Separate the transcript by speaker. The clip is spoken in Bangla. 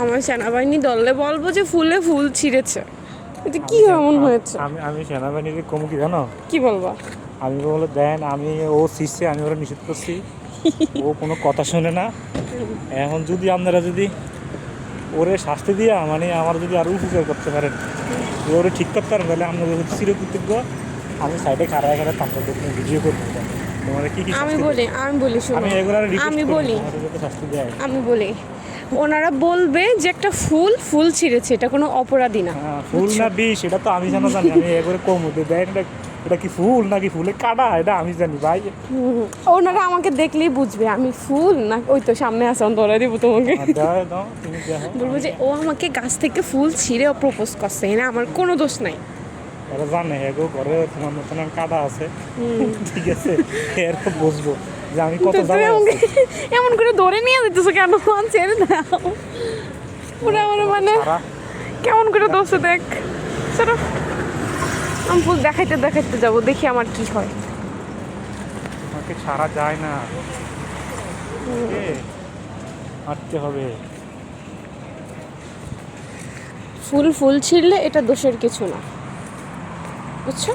Speaker 1: আমার সেনাবাহিনী দলে বলবো যে ফুলে ফুল ছিঁড়েছে, এটা কি এমন হয়েছে?
Speaker 2: আমি সেনাবাহিনীকে কমু কি জানো?
Speaker 1: কি বলবা?
Speaker 2: আমি বলে দেন আমি ও শিখছে, আমি ওরা নিষেধ করছি, ও কোনো কথা শুনে না। এখন যদি আপনারা যদি ওরে শাস্তি দিয়া মানে আমার যদি আরও উপকার করতে পারেন, ওরে ঠিক করতে পারেন, তাহলে আপনাদের চিরকৃতজ্ঞ। আমি সাইডে খাড়ায় খাড়ায় তারপর ভিডিও করবো তোমার কি কি
Speaker 1: আমি
Speaker 2: শাস্তি
Speaker 1: বলি
Speaker 2: দেয়।
Speaker 1: আমি বলি শোনো,
Speaker 2: আমি এগুলো
Speaker 1: আমি বলি
Speaker 2: শাস্তি দেয়।
Speaker 1: আমি বলি ওনারা বলবে যে একটা ফুল ফুল ছিঁড়েছে, এটা কোনো অপরাধী না।
Speaker 2: হ্যাঁ, ফুল না বিষ এটা তো আমি জানা জানি। আমি এগুলো কমু দেন এটা কি ফুল নাকি ফুলে কাটা, এটা আমি জানি ভাই।
Speaker 1: ওনারা আমাকে দেখলেই বুঝবে আমি ফুল না, ওই তো সামনে আছে, আমি ধরে দিব তোমাকে।
Speaker 2: দাও তুমি দেখো,
Speaker 1: বলবো যে ও আমাকে গাছ থেকে ফুল ছিঁড়ে প্রপোজ করছে, না আমার কোনো দোষ নাই।
Speaker 2: ওরা জানে এগো করে তোমার মতন কাটা আছে, ঠিক আছে, এরপর বুঝবো যে আমি কত
Speaker 1: তো তুমি
Speaker 2: জায়গায়
Speaker 1: আমাকে
Speaker 2: আছি।
Speaker 1: এমন করে ধরে নিয়ে যেতেছো কেন? ছেড়ে দাও, ওরা আমার মানে
Speaker 2: সারা
Speaker 1: কেমন করে দোষে দেখ। চলো আমি ফুল দেখাইতে দেখাইতে যাবো, দেখি আমার কি হয়।
Speaker 2: আমাকে ছাড়া যায় না, হাঁটতে হবে।
Speaker 1: ফুল ফুল ছিঁড়লে এটা দোষের কিছু না, বুঝছো?